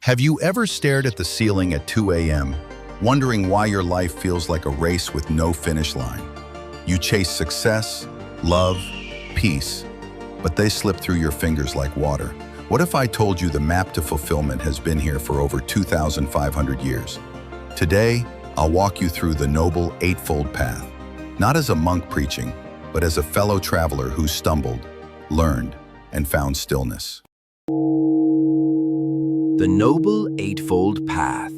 Have you ever stared at the ceiling at 2 a.m., wondering why your life feels like a race with no finish line? You chase success, love, peace, but they slip through your fingers like water. What if I told you the map to fulfillment has been here for over 2,500 years? Today, I'll walk you through the Noble Eightfold Path, not as a monk preaching, but as a fellow traveler who stumbled, learned, and found stillness. The Noble Eightfold Path.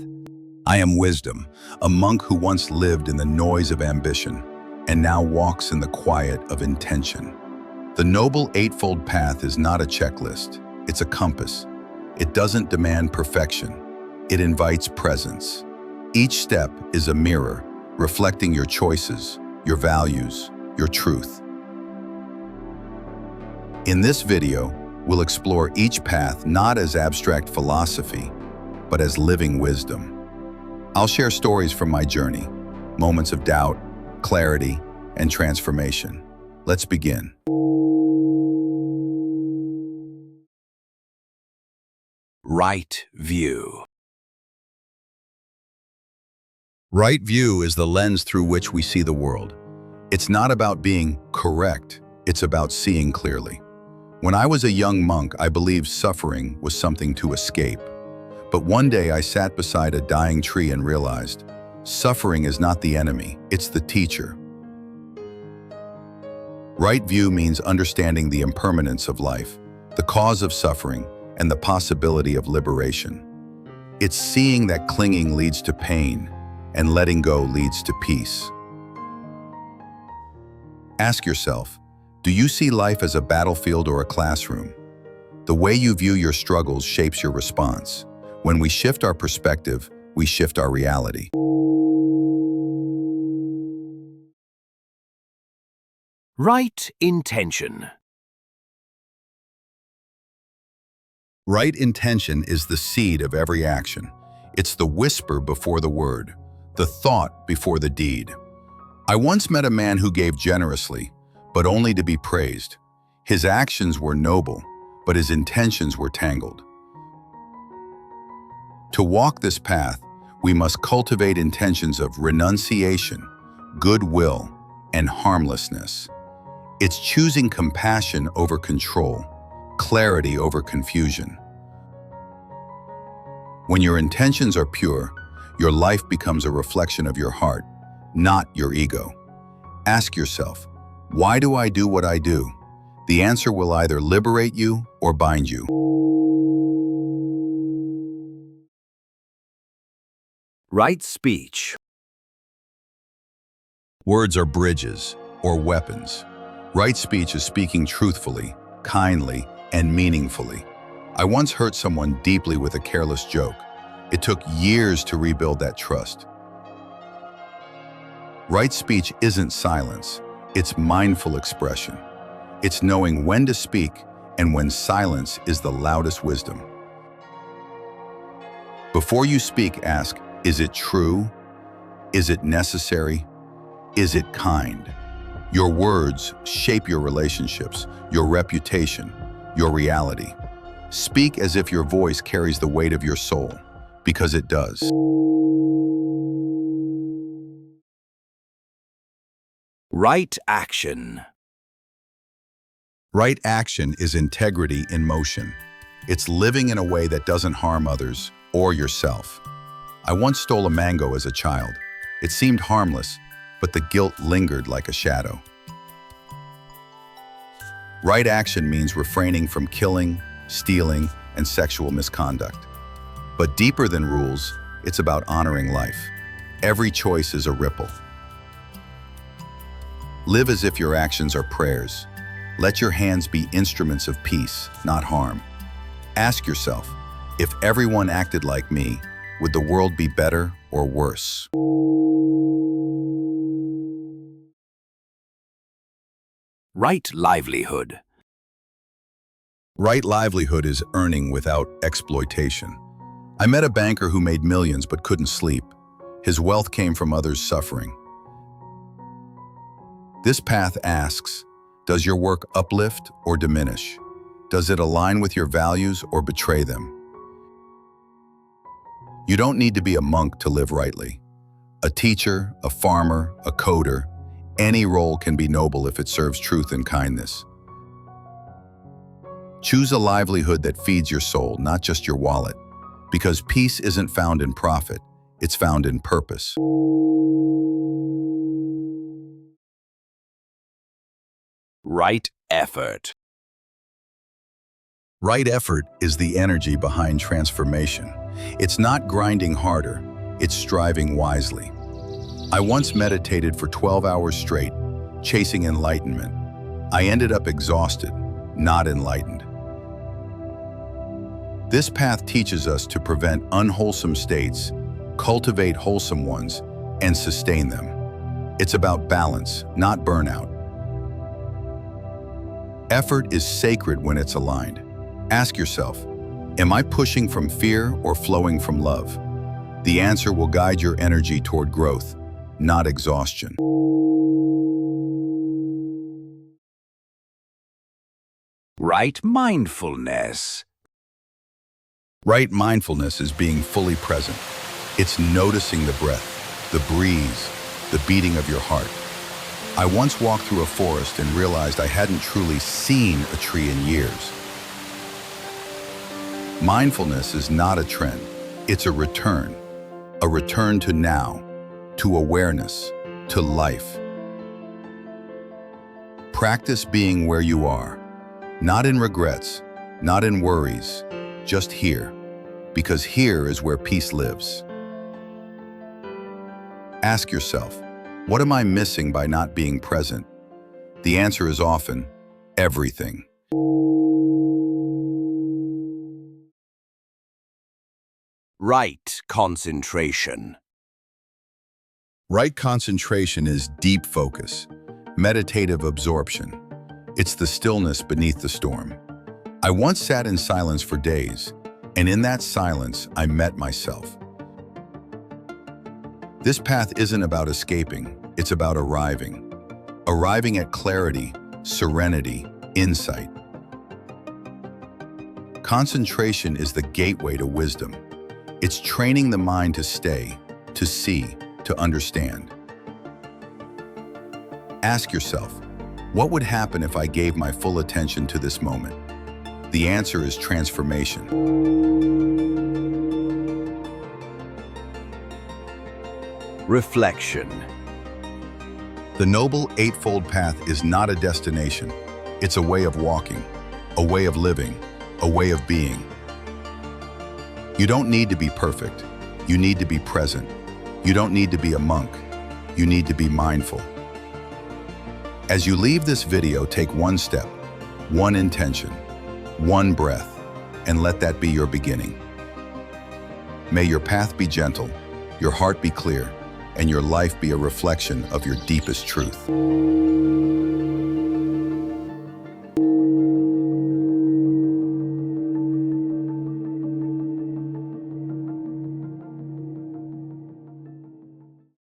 I am wisdom, a monk who once lived in the noise of ambition and now walks in the quiet of intention. The Noble Eightfold Path is not a checklist, it's a compass. It doesn't demand perfection, it invites presence. Each step is a mirror, reflecting your choices, your values, your truth. In this video, we'll explore each path not as abstract philosophy, but as living wisdom. I'll share stories from my journey, moments of doubt, clarity, and transformation. Let's begin. Right view. Right view is the lens through which we see the world. It's not about being correct, it's about seeing clearly. When I was a young monk, I believed suffering was something to escape. But one day I sat beside a dying tree and realized, suffering is not the enemy, it's the teacher. Right view means understanding the impermanence of life, the cause of suffering, and the possibility of liberation. It's seeing that clinging leads to pain, and letting go leads to peace. Ask yourself, do you see life as a battlefield or a classroom? The way you view your struggles shapes your response. When we shift our perspective, we shift our reality. Right intention. Right intention is the seed of every action. It's the whisper before the word, the thought before the deed. I once met a man who gave generously, but only to be praised. His actions were noble, but his intentions were tangled. To walk this path, we must cultivate intentions of renunciation, goodwill, and harmlessness. It's choosing compassion over control, clarity over confusion. When your intentions are pure, your life becomes a reflection of your heart, not your ego. Ask yourself, why do I do what I do? The answer will either liberate you or bind you. Right speech. Words are bridges or weapons. Right speech is speaking truthfully, kindly, and meaningfully. I once hurt someone deeply with a careless joke. It took years to rebuild that trust. Right speech isn't silence, it's mindful expression. It's knowing when to speak and when silence is the loudest wisdom. Before you speak, ask, is it true? Is it necessary? Is it kind? Your words shape your relationships, your reputation, your reality. Speak as if your voice carries the weight of your soul, because it does. Right action. Right action is integrity in motion. It's living in a way that doesn't harm others or yourself. I once stole a mango as a child. It seemed harmless, but the guilt lingered like a shadow. Right action means refraining from killing, stealing, and sexual misconduct. But deeper than rules, it's about honoring life. Every choice is a ripple. Live as if your actions are prayers. Let your hands be instruments of peace, not harm. Ask yourself, if everyone acted like me, would the world be better or worse? Right livelihood. Right livelihood is earning without exploitation. I met a banker who made millions but couldn't sleep. His wealth came from others' suffering. This path asks, does your work uplift or diminish? Does it align with your values or betray them? You don't need to be a monk to live rightly. A teacher, a farmer, a coder, any role can be noble if it serves truth and kindness. Choose a livelihood that feeds your soul, not just your wallet, because peace isn't found in profit, it's found in purpose. Right effort. Right effort is the energy behind transformation. It's not grinding harder, it's striving wisely. I once meditated for 12 hours straight, chasing enlightenment. I ended up exhausted, not enlightened. This path teaches us to prevent unwholesome states, cultivate wholesome ones, and sustain them. It's about balance, not burnout. Effort is sacred when it's aligned. Ask yourself, am I pushing from fear or flowing from love? The answer will guide your energy toward growth, not exhaustion. Right mindfulness. Right mindfulness is being fully present. It's noticing the breath, the breeze, the beating of your heart. I once walked through a forest and realized I hadn't truly seen a tree in years. Mindfulness is not a trend, it's a return to now, to awareness, to life. Practice being where you are, not in regrets, not in worries, just here, because here is where peace lives. Ask yourself, what am I missing by not being present? The answer is often, everything. Right concentration. Right concentration is deep focus, meditative absorption. It's the stillness beneath the storm. I once sat in silence for days, and in that silence, I met myself. This path isn't about escaping, it's about arriving. Arriving at clarity, serenity, insight. Concentration is the gateway to wisdom. It's training the mind to stay, to see, to understand. Ask yourself, what would happen if I gave my full attention to this moment? The answer is transformation. Reflection. The Noble Eightfold Path is not a destination. It's a way of walking, a way of living, a way of being. You don't need to be perfect. You need to be present. You don't need to be a monk. You need to be mindful. As you leave this video, take one step, one intention, one breath, and let that be your beginning. May your path be gentle, your heart be clear, and your life be a reflection of your deepest truth.